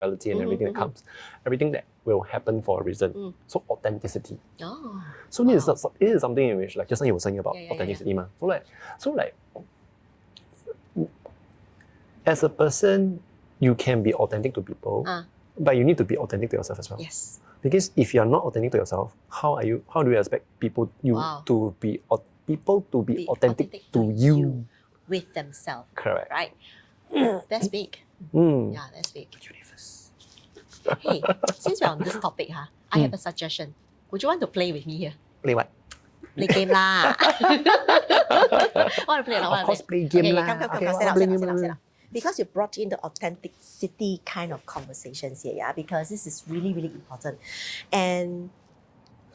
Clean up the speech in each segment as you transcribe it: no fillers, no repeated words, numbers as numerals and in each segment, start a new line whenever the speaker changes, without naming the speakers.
reality and everything that comes, everything that will happen for a reason. So authenticity.
Oh.
So this is something in which, like just now you were saying about authenticity, ma. So like as a person, you can be authentic to people, but you need to be authentic to yourself as well.
Yes.
Because if you are not authentic to yourself, how do you expect people to be authentic to you
with themselves?
Correct.
Right. That's big. Yeah, that's big.
Universe.
Hey, since we're on this topic, I have a suggestion. Would you want to play with me here?
Play what?
Play game lah. Want to play or not?
Of course, play game lah.
Come, sit up. Because you brought in the authenticity kind of conversations here, this is really, really important. And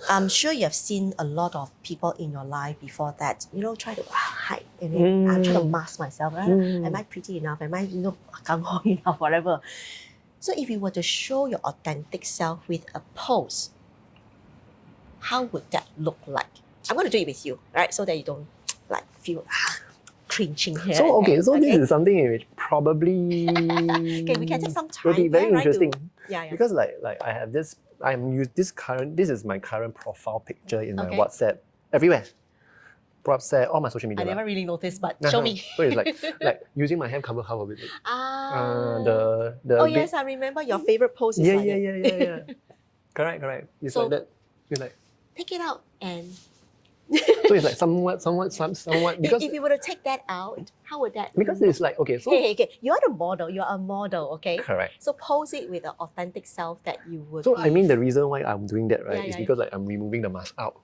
I'm sure you have seen a lot of people in your life before that, try to hide, and I'm trying to mask myself. Am I pretty enough? Am I, gung ho enough? Whatever. So if you were to show your authentic self with a pose, how would that look like? I'm going to do it with you, right? So that you don't feel cringing here.
So this is something in which probably
okay, we can take some time.
Will be very interesting.
Yeah.
Because like I have this, this is my current profile picture in my WhatsApp everywhere. WhatsApp, all my social media.
I never really noticed, but show me.
So it's like using my hand cover half of it.
Yes, I remember your favorite pose is
yeah. Correct. It's
so,
like that. It's like
take it out and
so it's like somewhat because
if you were to take that out, how would that
because it's like so
okay, you're a model, okay?
Correct.
So pose it with an authentic self that you would
So I mean the reason why I'm doing that, right, is because I'm removing the mask out.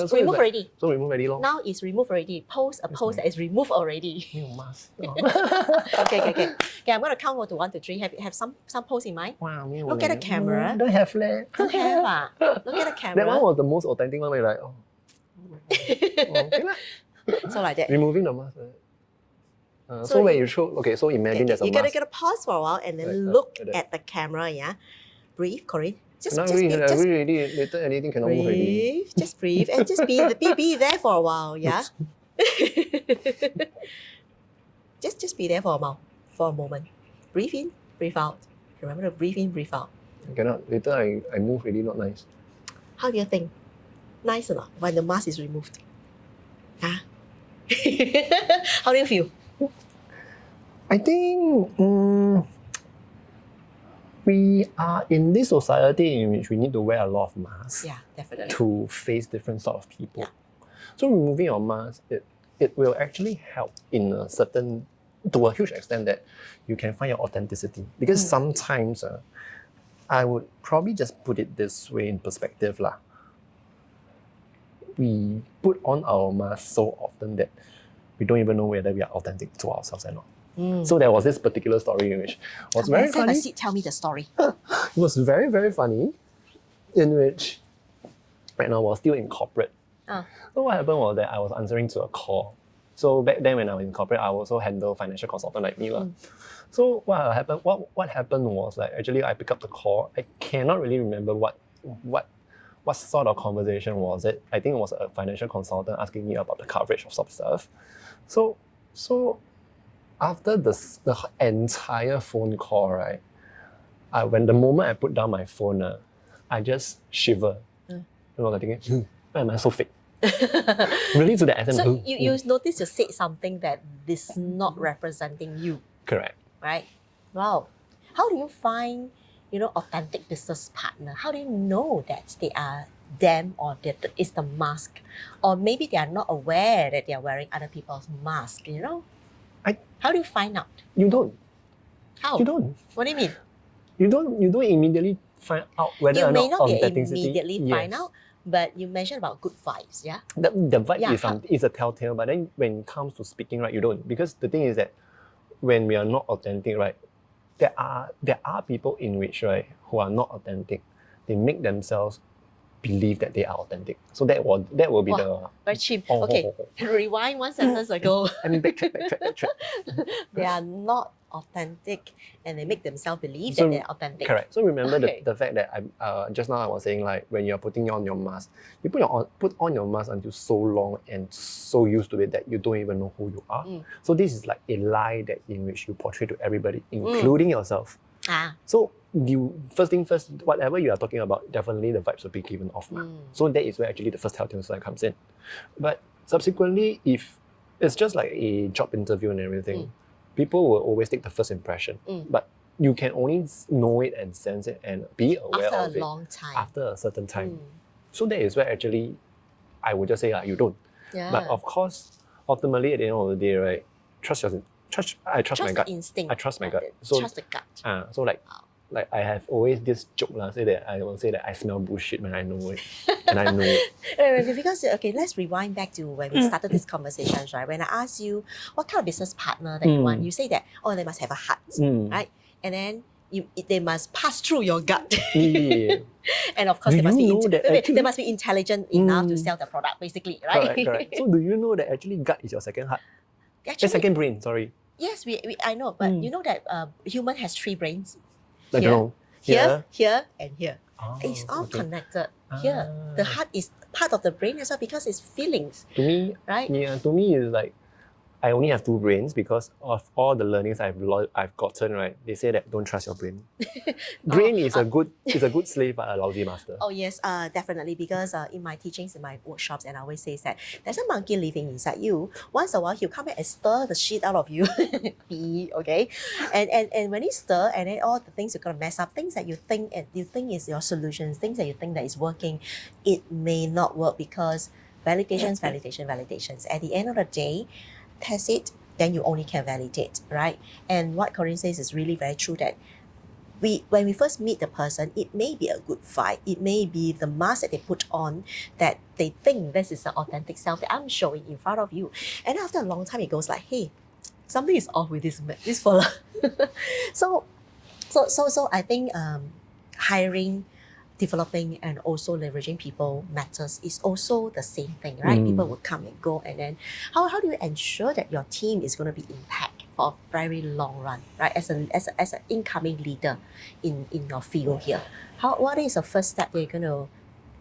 So remove already.
So remove already long.
Now it's removed already. Pose a pose that is removed already.
New mask.
Okay, I'm gonna count to 1 to 3. Have some pose in mind?
Wow,
look at the camera.
Don't have leh.
Don't have Look at the camera.
That one was the most authentic one where you're like,
so like that.
Removing the mask. So when you show, so imagine there's a mask.
You gotta pause for a while and then look at the camera, Breathe, Corinne. Just
later anything cannot move already.
Just breathe and just be there for a while, just be there for a moment. Breathe in, breathe out. Remember to breathe in, breathe out.
I cannot. Later I move really not nice.
How do you think? Nice or not when the mask is removed? How do you feel?
I think we are in this society in which we need to wear a lot of masks.
Yeah, definitely.
To face different sort of people.
Yeah.
So removing your mask, it will actually help in to a huge extent that you can find your authenticity. Because sometimes I would probably just put it this way in perspective lah. We put on our mask so often that we don't even know whether we are authentic to ourselves or not. So there was this particular story in which was very funny.
Tell me the story.
It was very, very funny, in which when I was still in corporate. So what happened was that I was answering to a call. So back then when I was in corporate, I also handle financial consultant like me. So what happened was actually I picked up the call. I cannot really remember what sort of conversation was it. I think it was a financial consultant asking me about the coverage of some stuff. So after the entire phone call, right, when the moment I put down my phone, I just shiver. Like thinking, why am I so fake? Really to the essence.
So you notice you said something that is not representing you.
Correct.
Right? Wow. How do you find authentic business partner? How do you know that they are them or that it's the mask? Or maybe they are not aware that they are wearing other people's mask, How do you find out?
You don't.
How?
You don't.
What do you mean?
You don't immediately find out whether or not
You may not
authenticity.
immediately find out, but you mentioned about good vibes, yeah?
The vibe is a telltale, but then when it comes to speaking, right, you don't. Because the thing is that when we are not authentic, right, there are people in which, right, who are not authentic. They make themselves believe that they are authentic. So that will be the
very cheap. Rewind 1 sentence ago.
I mean backtrack.
They are not authentic and they make themselves believe that they're authentic.
Correct. So remember the fact that I just now I was saying when you're putting on your mask, you put on your mask until so long and so used to it that you don't even know who you are. So this is like a lie that in which you portray to everybody, including yourself. So you first thing first, whatever you are talking about, definitely the vibes will be given off. So that is where actually the first healthy sign comes in. But subsequently, if it's just like a job interview and everything, people will always take the first impression. But you can only know it and sense it and be aware
after
of
a
it
long time.
after a certain time. So that is where actually I would just say you don't.
Yeah.
But of course, ultimately at the end of the day, right, I trust my gut.
Instinct.
I trust my gut. So
trust the gut.
So like I have always this joke say that I will say that I smell bullshit when I know it. And I know it.
Because let's rewind back to when we started this conversation, right? When I asked you what kind of business partner that you want, you say that they must have a heart, right? And then they must pass through your gut.
Yeah.
And of course, they must be intelligent enough to sell the product, basically, right?
Correct. So do you know that actually gut is your second heart?
Actually,
second brain, sorry.
Yes, I know, but you know that human has 3 brains.
I don't know.
Here, and here. It's all connected. Here, the heart is part of the brain as well because it's feelings.
To me,
right?
Yeah, to me it's like I only have 2 brains because of all the learnings I've gotten, right? They say that don't trust your brain. Brain is a good slave but a lousy master.
Oh yes, definitely, because in my teachings, in my workshops, and I always say that there's a monkey living inside you. Once a while, he'll come back and stir the shit out of you. Okay? And when he stir, and then all the things you're gonna mess up, things that you think is your solutions, things that you think that is working, it may not work because validations. At the end of the day, test it, then you only can validate, right? And what Corin says is really very true that when we first meet the person, it may be a good vibe. It may be the mask that they put on that they think this is the authentic self that I'm showing in front of you. And after a long time, it goes like, hey, something is off with this fella. So I think hiring, developing, and also leveraging people matters is also the same thing, right? People will come and go, and then how do you ensure that your team is going to be intact for a very long run, right? As an incoming leader in your field here, what is the first step that you're going to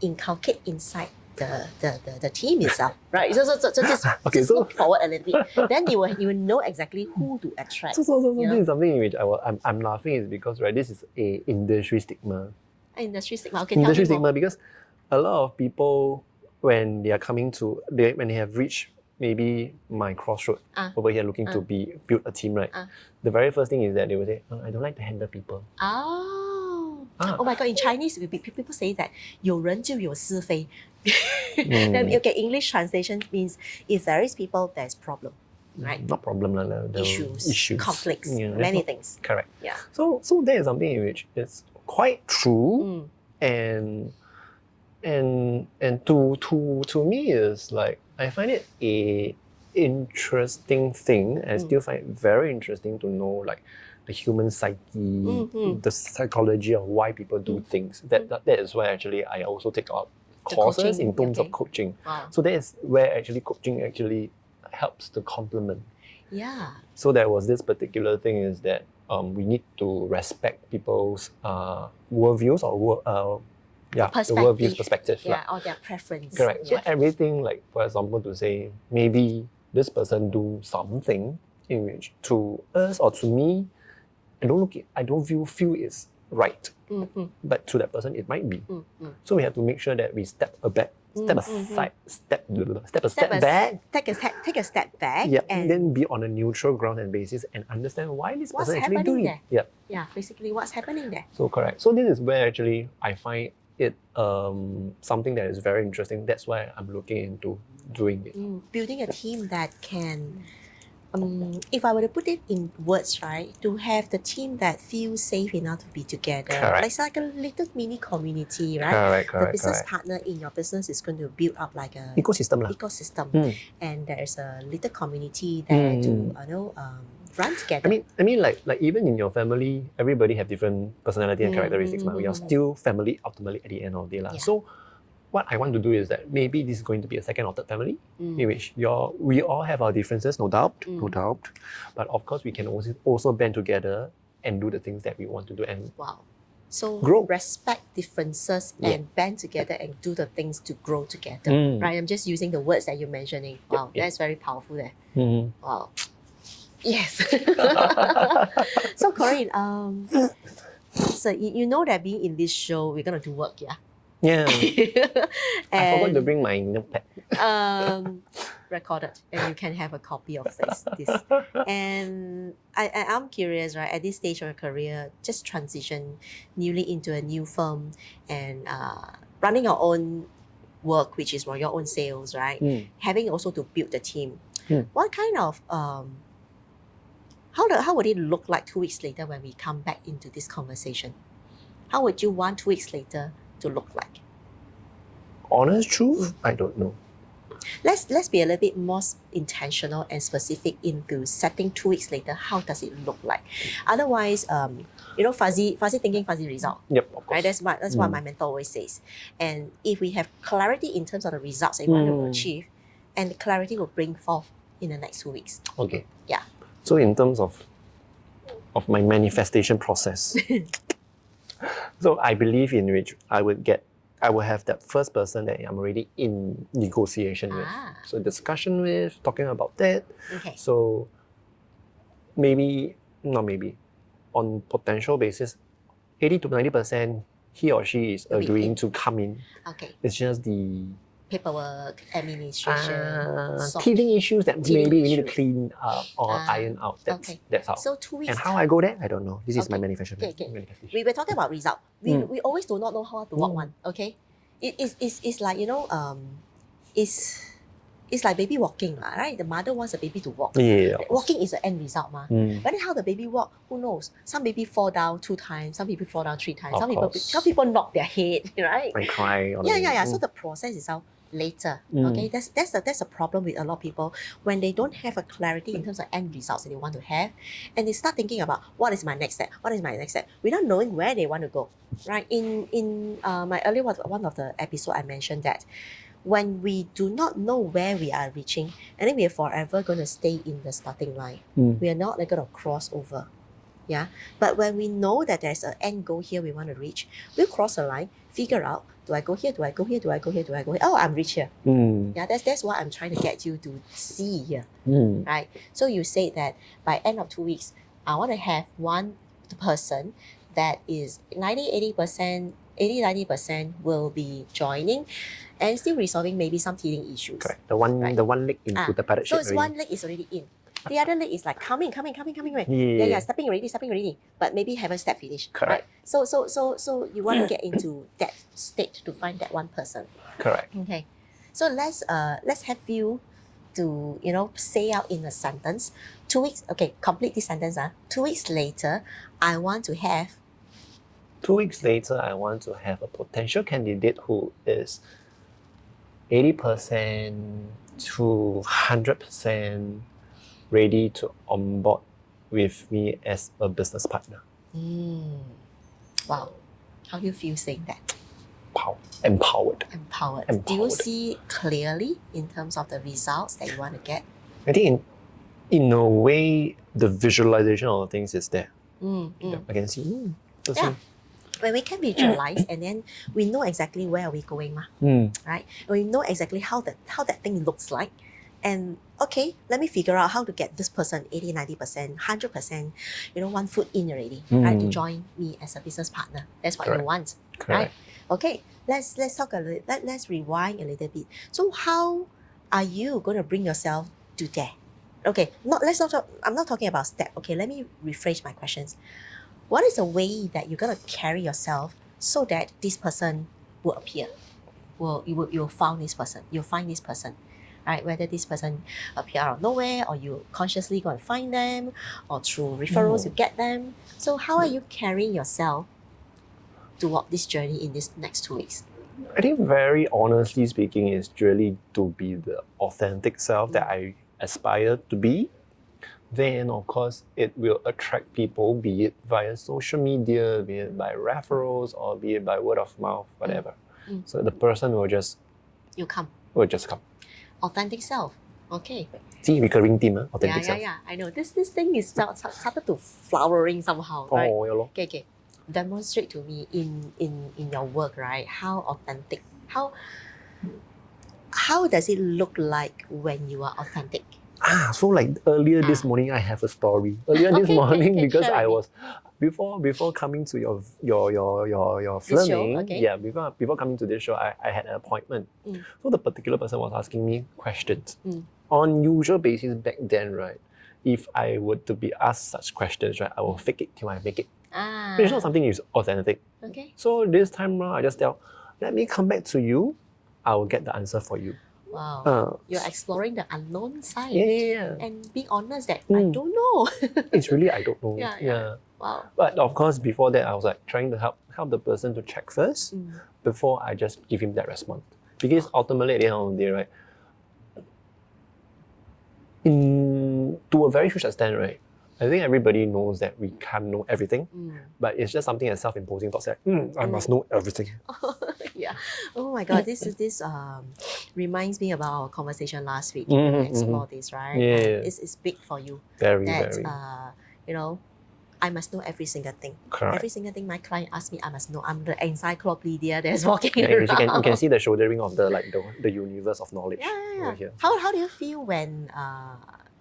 inculcate inside the team itself, right? So just look forward a little bit. Then you will know exactly who to attract.
So this is something in which I'm laughing is because this is a industry stigma.
Industry stigma. Okay,
industry stigma because a lot of people when they are coming to when they have reached maybe my crossroad over here looking to build a team, right? The very first thing is that they will say, I don't like to handle people.
Oh my god! In Chinese, people say that 有人就有是非. Then English translation means if there is people, there's problem, right?
Not problem, issues,
conflicts, many things.
Correct.
Yeah.
So that is something in which it's quite true, and to me is like I find it a interesting thing, and I still find it very interesting to know like the human psyche, the psychology of why people do things. That is why actually I also take up courses in terms of coaching.
Wow.
So that is where actually coaching actually helps to complement.
Yeah.
So there was this particular thing is that we need to respect people's worldviews or the worldviews perspective.
Yeah, or their preference.
Correct.
Yeah.
So everything like for example to say maybe this person do something in which to us or to me, I don't feel it's right. But to that person it might be. So we have to make sure that we step back. Take a
step back.
Yeah, and then be on a neutral ground and basis and understand why this person actually doing it.
Yeah. Yeah, basically what's happening there.
So correct. So this is where actually I find it something that is very interesting. That's why I'm looking into doing it.
Building a team that can if I were to put it in words, right, to have the team that feels safe enough to be together.
Correct.
It's like a little mini community, right?
Correct.
The business partner in your business is going to build up like a
ecosystem.
And there's a little community there to run together.
I mean like even in your family, everybody have different personality and characteristics. We are still family ultimately at the end of the day. So what I want to do is that maybe this is going to be a second or third family in which we all have our differences, no doubt. But of course, we can also band together and do the things that we want to do. And
so
grow.
Respect differences and band together and do the things to grow together. Right? I'm just using the words that you're mentioning. Wow, that's very powerful there. Wow. Yes. So Corin, so you know that being in this show, we're gonna do work, yeah?
Yeah. I forgot to
And
bring my notepad.
recorded, and you can have a copy of this. And I'm curious, right? At this stage of your career, just transition newly into a new firm and running your own work, which is your own sales, right? Having also to build the team. What kind of how would it look like 2 weeks later when we come back into this conversation? How would you want 2 weeks later to look like?
Honest truth, I don't know.
Let's be a little bit more intentional and specific into setting 2 weeks later. How does it look like? Otherwise, fuzzy thinking, fuzzy result.
Yep, of course.
Right? That's what my mentor always says. And if we have clarity in terms of the results that you want to achieve, and the clarity will bring forth in the next 2 weeks.
Okay.
Yeah.
So in terms of my manifestation process, so I believe in which I will have that first person that I'm already in negotiation with. So discussion with, talking about that.
Okay.
So on potential basis, 80 to 90%, he or she is agreeing to come in.
Okay.
It's just the
paperwork, administration,
teething issues that maybe we need to clean up or iron out. That's how.
So 2 weeks.
And how I go there, I don't know. This is my manifestation.
We were talking about result. We always do not know how to walk one. Okay, it's like it's like baby walking, right? The mother wants the baby to walk.
Yeah.
Walking is the end result, But then how the baby walk, who knows? Some baby fall down 2 times, some people fall down 3 times, some people knock their head, right?
And cry.
Yeah. So the process is out later. Okay, that's a problem with a lot of people when they don't have a clarity in terms of end results that they want to have, and they start thinking about what is my next step, without knowing where they want to go. Right? In my earlier one of the episode, I mentioned that when we do not know where we are reaching, and then we are forever going to stay in the starting line. We are not going to cross over. Yeah, but when we know that there's an end goal here we want to reach, we'll cross the line, figure out, do I go here, do I go here, do I go here, do I go here? Oh, I'm reached here. Yeah, that's what I'm trying to get you to see here. Right? So you say that by end of 2 weeks, I want to have one person that is 90% will be joining and still resolving maybe some teething issues.
Correct. The one leg into the parrot
So
shape
it's
already.
one leg is already in. The other leg is like coming.
Yeah,
stepping already, but maybe haven't step finished.
Correct.
Right? So you want to get into that state to find that one person.
Correct.
Okay. So let's have you to say out in a sentence. 2 weeks. Okay, complete this sentence. 2 weeks later, I want to have.
2 weeks later, I want to have a potential candidate who is 80% to 100% ready to onboard with me as a business partner.
Wow. How do you feel saying that?
Empowered.
Do you see clearly in terms of the results that you want to get?
I think in a way, the visualization of things is there. I can see.
When we can visualize and then we know exactly where are we going, right? We know exactly how that thing looks like. And okay, let me figure out how to get this person 80, 90%, 100%, 1 foot in already, right? To join me as a business partner. That's what you want, right? Okay, let's talk a little. Let's rewind a little bit. So how are you going to bring yourself to there? Okay, I'm not talking about step. Okay, let me rephrase my questions. What is the way that you're going to carry yourself so that this person will appear? You'll find this person. Right? Whether this person appear out of nowhere or you consciously go and find them or through referrals you get them. So how are you carrying yourself to walk this journey in this next 2 weeks?
I think very honestly speaking is really to be the authentic self that I aspire to be. Then of course it will attract people, be it via social media, be it by referrals or be it by word of mouth, whatever. So the person will just come.
Authentic self. Okay.
See, recurring theme, authentic self.
Yeah. I know. This thing is started to flowering somehow, right?
Oh, yeah.
Okay. Demonstrate to me in your work, right? How authentic. How does it look like when you are authentic?
So like earlier this morning, I have a story. Earlier this morning, because
share
I
with me.
was before coming to your
This show,
filming,
okay.
yeah, before coming to this show, I had an appointment. So the particular person was asking me questions. On usual basis back then, right? If I were to be asked such questions, right, I will fake it till I make it. But it's not something is authentic.
Okay.
So this time around, I just tell, let me come back to you. I will get the answer for you.
Wow. You're exploring the unknown side.
Yeah.
And being honest that I don't know.
It's really I don't know.
Yeah. Wow.
But of course, before that, I was like trying to help the person to check first before I just give him that response. Because ultimately, at the end of the day, right, to a very huge extent, right, I think everybody knows that we can't know everything, but it's just something as self-imposing thoughts that I must know everything.
Yeah. Oh my God, this reminds me about our conversation last week. We explored this, right?
Yeah.
It's big for you.
Very.
You know, I must know every single thing.
Correct.
Every single thing my client asks me, I must know. I'm the encyclopedia that's walking
Yeah,
around.
you can see the shouldering of the universe of knowledge over here.
How do you feel when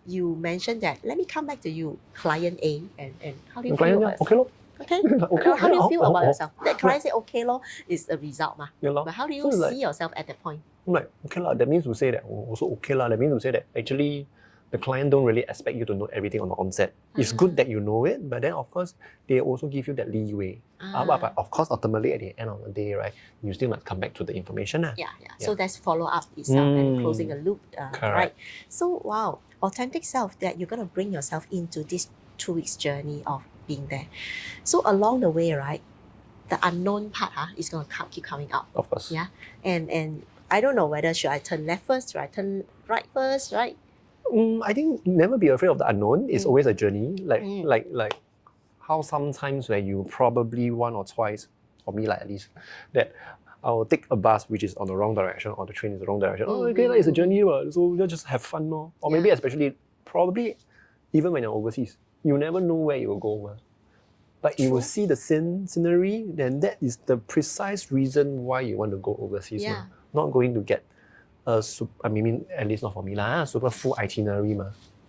you mentioned that? Let me come back to you, client A, and how do you feel about
okay, lor.
Okay.
Okay.
How do you feel about yourself? That client say okay lor is a result ma.
Yeah, lor.
But how do you
So it's
see yourself at that point?
I'm like, okay lah, that means to say that also okay lah. That means to say that actually the client don't really expect you to know everything on the onset. It's good that you know it, but then of course they also give you that leeway. But of course ultimately at the end of the day, right, you still must come back to the information.
Yeah. So that's follow up itself and closing a loop. Right. So wow, authentic self, that you're gonna bring yourself into this 2 weeks journey of being there. So along the way, right, the unknown part is gonna keep coming up.
Of course.
Yeah. And I don't know whether should I turn left first, should I turn right first, right?
I think never be afraid of the unknown. It's always a journey. Like how sometimes where you probably one or twice, for me like at least, that I'll take a bus which is on the wrong direction or the train is the wrong direction. Okay, it's a journey, so you just have fun. Or maybe especially, probably even when you're overseas, you never know where you will go. But you will see the scenery, then that is the precise reason why you want to go overseas. Not going to get I mean, at least not for me super full itinerary.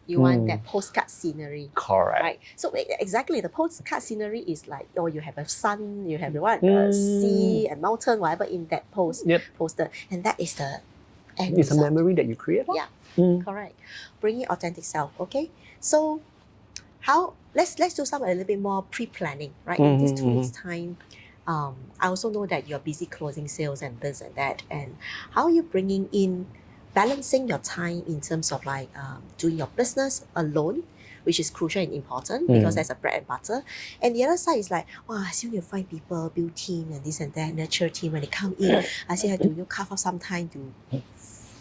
You want that postcard scenery.
Correct.
Right. So exactly, the postcard scenery is like, you have a sun, you have the sea and mountain, whatever in that poster. And that is the end
It's
result.
a memory that you create.
Yeah, correct. Bringing authentic self, okay? So let's do some a little bit more pre-planning, right? In this 2 weeks time, I also know that you're busy closing sales and this and that. And how are you bringing in, balancing your time in terms of like doing your business alone, which is crucial and important because that's a bread and butter. And the other side is like, I still need to find people, build team and this and that, nurture team when they come in. I still have to carve out some time to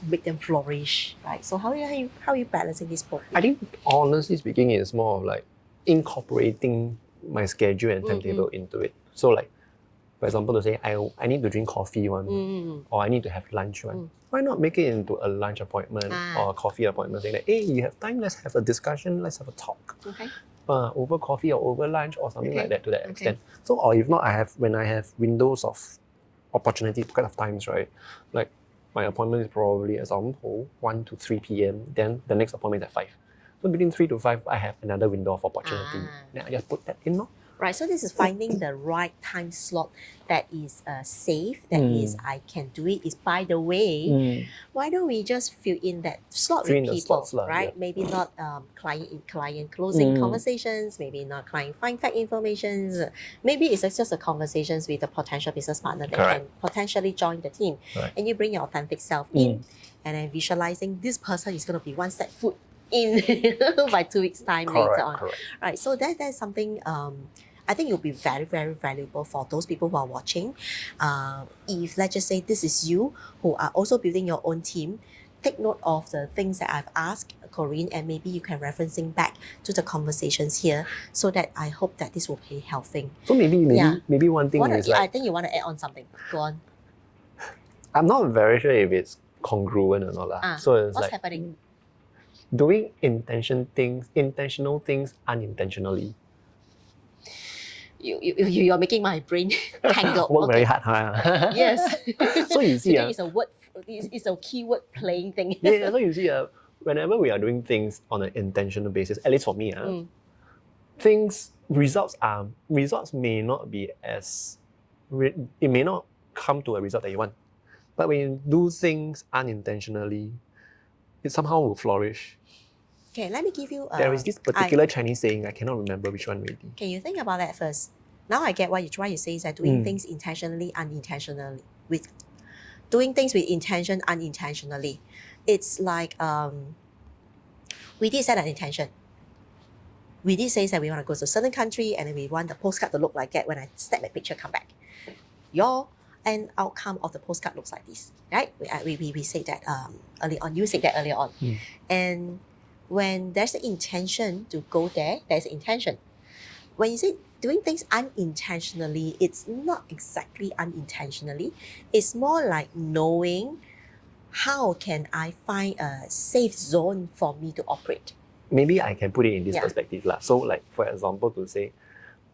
make them flourish, right? So how are you balancing this both?
I think honestly speaking, it's more of like incorporating my schedule and timetable into it. So like, for example, to say I need to drink coffee or I need to have lunch why not make it into a lunch appointment or a coffee appointment, saying that, hey, you have time, let's have a discussion, let's have a talk.
Okay.
Over coffee or over lunch or something like that to that extent. So, or if not, when I have windows of opportunity kind of times, right? Like my appointment is probably, example, 1 to 3 p.m. Then the next appointment is at 5. So between 3 to 5, I have another window of opportunity. Then I just put that in.
Right, so this is finding the right time slot that is safe, that is I can do it. Is, by the way, why don't we just fill in that slot with people, right? Maybe not client closing conversations, maybe not client find fact information. Maybe it's just a conversations with a potential business partner that can potentially join the team. And you bring your authentic self in, and then visualizing this person is going to be one step foot in by 2 weeks time later on. Right, so that's something I think it'll be very, very valuable for those people who are watching. If let's just say this is you who are also building your own team, take note of the things that I've asked Corinne, and maybe you can referencing back to the conversations here, so that I hope that this will be helping.
So maybe one thing is like,
I think you want to add on something. Go on.
I'm not very sure if it's congruent or not. So it's
what's
like
happening?
Doing intentional things unintentionally.
You're making my brain tangle.
Work very hard,
Yes.
So you see,
it's a word. It's a keyword playing thing.
So you see, whenever we are doing things on an intentional basis, at least for me, results may not be as it may not come to a result that you want. But when you do things unintentionally, it somehow will flourish.
Okay, let me give you
There is this particular Chinese saying, I cannot remember which one really.
Can you think about that first? Now I get what you try to say is that doing things intentionally, unintentionally. With doing things with intention, unintentionally. It's like we did set an intention. We did say that we want to go to a certain country and then we want the postcard to look like that. When I snap that picture, come back. Your end outcome of the postcard looks like this, right? We said that early on. You said that earlier on. And when there's an intention to go there, there's an intention. When you say doing things unintentionally, it's not exactly unintentionally. It's more like knowing how can I find a safe zone for me to operate.
Maybe I can put it in this perspective. So like, for example, to say,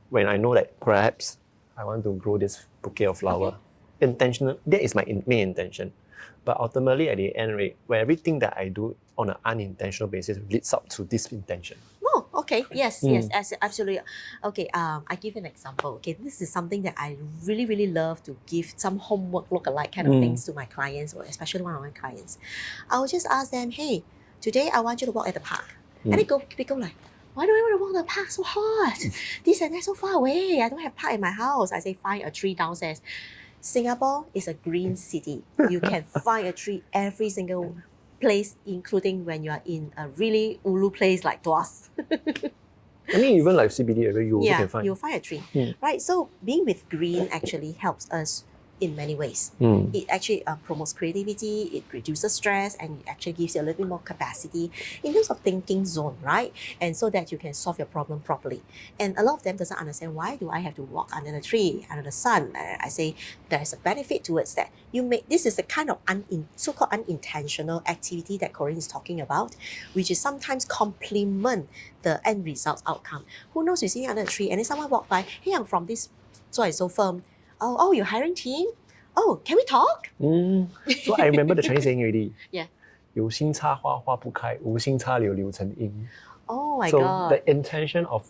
when I know that perhaps I want to grow this bouquet of flower, intentional, that is my main intention. But ultimately at the end, right, where everything that I do on an unintentional basis leads up to this intention.
Oh, okay. Yes, absolutely. Okay, I give an example. Okay, this is something that I really, really love to give some homework look-alike kind of things to my clients, or especially one of my clients. I will just ask them, hey, today I want you to walk at the park. And they go like, why do I want to walk the park so hot? This and that so far away. I don't have park in my house. I say, find a tree downstairs. Singapore is a green city. You can find a tree every single place, including when you are in a really ulu place like Tuas.
I mean, even like CBD area, you also can find.
You'll find a tree. Right? So being with green actually helps us in many ways. It actually promotes creativity, it reduces stress, and it actually gives you a little bit more capacity in terms of thinking zone, right? And so that you can solve your problem properly. And a lot of them doesn't understand, why do I have to walk under the tree, under the sun? I say there's a benefit towards that. This is the kind of so-called unintentional activity that Corin is talking about, which is sometimes complement the end results outcome. Who knows, you're sitting under a tree and then someone walk by, hey, I'm from this so firm. Oh, you're hiring team? Oh, can we talk?
So I remember the Chinese saying already.
有
心插花花不开，无心插柳柳成荫.
Oh my
so
God.
the intention of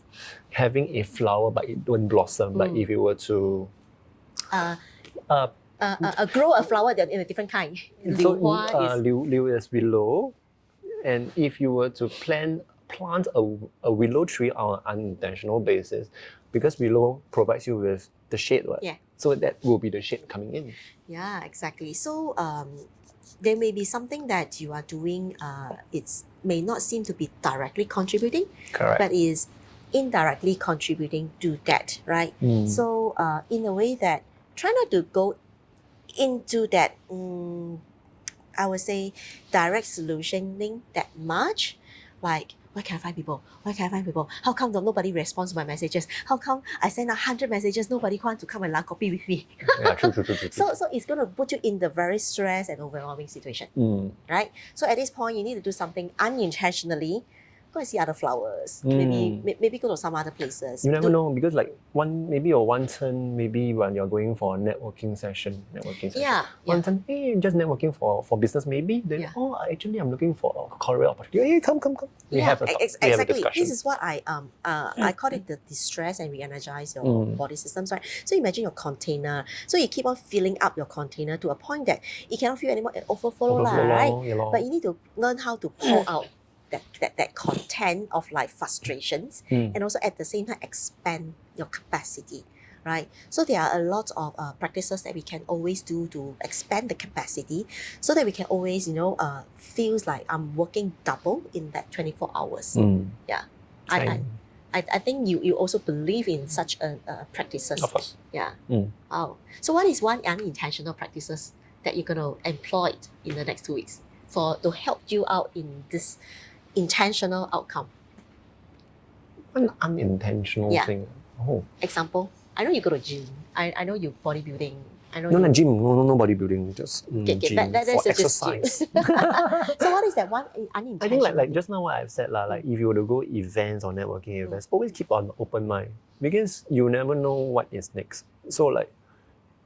having a flower but it don't blossom, but if you were to
grow a flower in a different kind.
So liu is willow, and if you were to plant a willow tree on an unintentional basis, because willow provides you with the shade, right? So that will be the shade coming in.
Yeah, exactly. So there may be something that you are doing, it may not seem to be directly contributing, but is indirectly contributing to that, right? So in a way that, try not to go into that, I would say, direct solutioning that much, like, where can I find people? Where can I find people? How come nobody responds to my messages? How come I send 100 messages, nobody wants to come and copy with me?
True.
So it's going to put you in the very stressed and overwhelming situation, right? So at this point, you need to do something unintentionally. Go and see other flowers. Maybe go to some other places.
You never know, because like maybe one turn, maybe when you're going for a networking session. One turn, hey, just networking for business maybe. Then actually I'm looking for a career opportunity. Hey, come. We have a discussion.
This is what I call it the distress and re-energize your body systems, right? So imagine your container. So you keep on filling up your container to a point that it cannot fill anymore, it overflow, right? But you need to learn how to pour out that content of like frustrations, and also at the same time expand your capacity, right? So there are a lot of practices that we can always do to expand the capacity, so that we can always feels like I'm working double in that 24 hours. I think you also believe in such a practices.
Of course.
Wow. So what is one unintentional practices that you're going to employ in the next 2 weeks to help you out in this intentional outcome?
An unintentional thing.
Example, I know you go to gym. I know you bodybuilding. I know
no gym, no bodybuilding, just gym for exercise.
So what is that one unintentional?
I think like just now what I've said, like if you were to go events or networking events, always keep an open mind, because you never know what is next. So like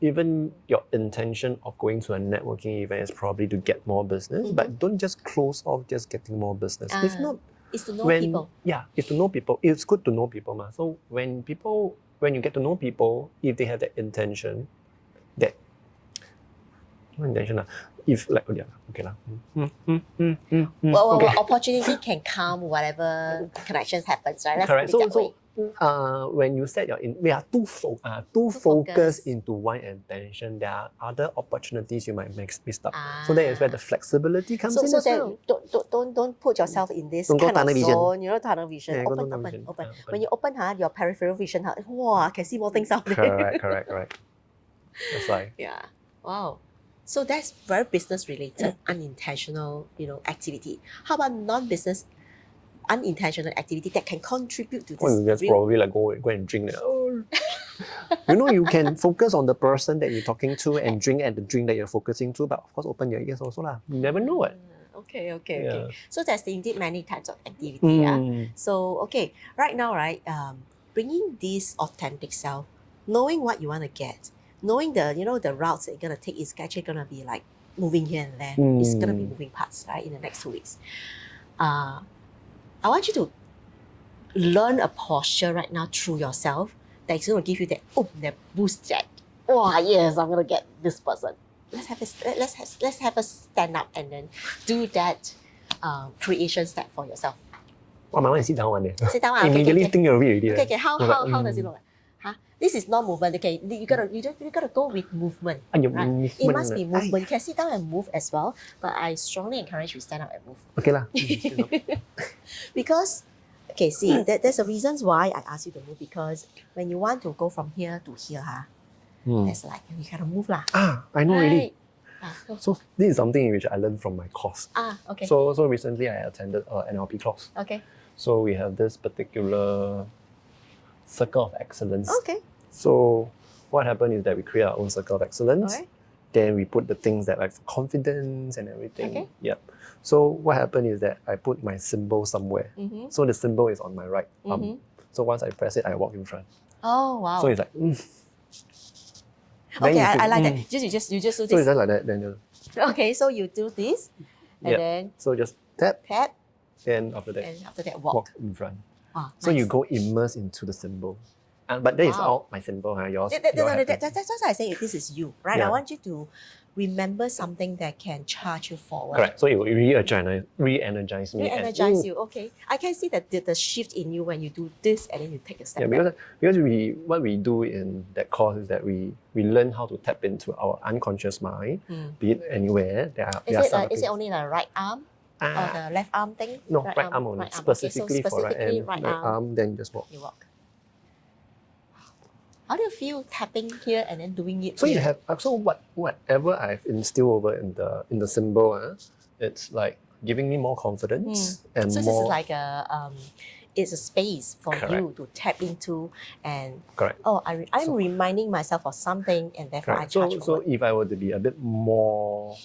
even your intention of going to a networking event is probably to get more business, but don't just close off just getting more business. If not,
it's to know people.
Yeah, it's to know people. It's good to know people. So when you get to know people, if they have that intention, if like, oh yeah, okay lah.
Well,
Okay.
opportunity can come whatever connections happens, right? Let's
Correct.
put it that way.
When you set we are too focused into one intention, there are other opportunities you might miss up. So that is where the flexibility comes in as well.
Don't put yourself in this
Don't go
kind of
tunnel vision.
zone, tunnel vision.
Yeah, go
Open.
tunnel vision.
When you open, your peripheral vision, wow, I can see more things out there.
Correct. That's why.
Yeah. Wow. So that's very business related, unintentional, activity. How about non-business, unintentional activity that can contribute to this?
Well, that's probably like go and drink. You can focus on the person that you're talking to and drink at the drink that you're focusing to, but of course open your ears also lah. You never know it.
Okay.
Yeah.
So there's indeed many types of activity. So right now, bringing this authentic self, knowing what you want to get, knowing the routes that you're gonna take is actually gonna be like moving here and there. It's gonna be moving parts, right, in the next 2 weeks. I want you to learn a posture right now through yourself that's gonna give you that boost that. Oh yes, I'm gonna get this person. Let's have a stand up and then do that creation step for yourself.
My one is sit down one.
Sit down.
Immediately think of it already.
Okay. How does it look like? This is not movement. Okay, you gotta go with movement. Right? It must be movement. You can sit down and move as well, but I strongly encourage you stand up and move.
Okay lah.
Because there's a reasons why I ask you to move, because when you want to go from here to here, there's like you gotta move lah.
I know already.
Right.
So this is something which I learned from my course.
Okay.
So recently I attended an NLP course.
Okay.
So we have this particular circle of excellence.
Okay.
So what happened is that we create our own circle of excellence.
Alright.
Then we put the things that like confidence and everything.
Okay.
Yep. So what happened is that I put my symbol somewhere. So the symbol is on my right arm. So once I press it, I walk in front.
Oh wow.
So it's like.
Okay, I like that. You just do this.
So it's just like that. Then
Okay, so you do this, and then
so just tap. Then after that,
and after that walk.
in front.
Nice.
So you go immerse into the symbol. But that is all my symbol. Yours.
That's what I say. This is you, right?
Yeah.
I want you to remember something that can charge you forward.
Correct. So it will re-energize me.
Re-energize you. Okay. I can see that the shift in you when you do this and then you take a step back.
Because what we do in that course is that we learn how to tap into our unconscious mind, be it anywhere.
Is it only the right arm or the left arm thing?
No, right arm only. Specifically for right arm, then just walk.
You walk. How do you feel tapping here and then doing it?
So
here?
you have whatever I've instilled over in the symbol, it's like giving me more confidence and
so
more.
So this is like it's a space for you to tap into and.
Correct.
I'm reminding myself of something and therefore
correct.
I charge
So if I were to be a bit more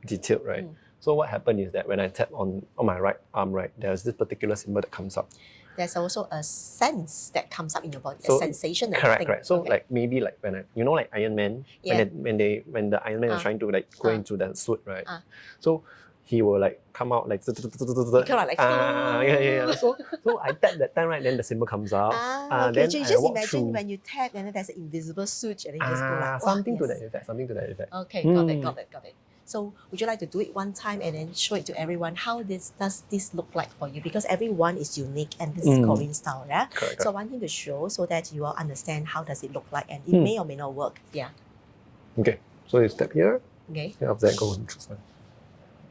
detailed, right? So what happened is that when I tap on my right arm, right, there's this particular symbol that comes up.
There's also a sense that comes up in your body,
So,
a sensation.
Correct. So like maybe like when like Iron Man, when the Iron Man is trying to like go into the suit, right? So he will like come out like. So I tap that time, right? Then the symbol comes out.
Okay.
Then
So you
I
just
walk
imagine
through.
when you tap, and then there's an invisible switch, and then you just go like
something to that effect.
Okay, got it. So would you like to do it one time and then show it to everyone? How does this look like for you? Because everyone is unique and this is Corin style, yeah?
Correct.
So I want him to show so that you all understand how does it look like and it may or may not work. Yeah.
Okay. So you step here.
Okay.
Then after that go and choose one.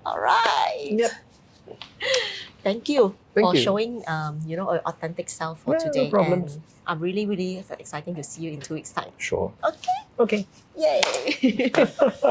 All right.
Yep.
Thank you
Thank
for
you.
showing an authentic self for today.
No problems.
And I'm really, really exciting to see you in 2 weeks' time.
Sure.
Okay.
Okay.
Yay.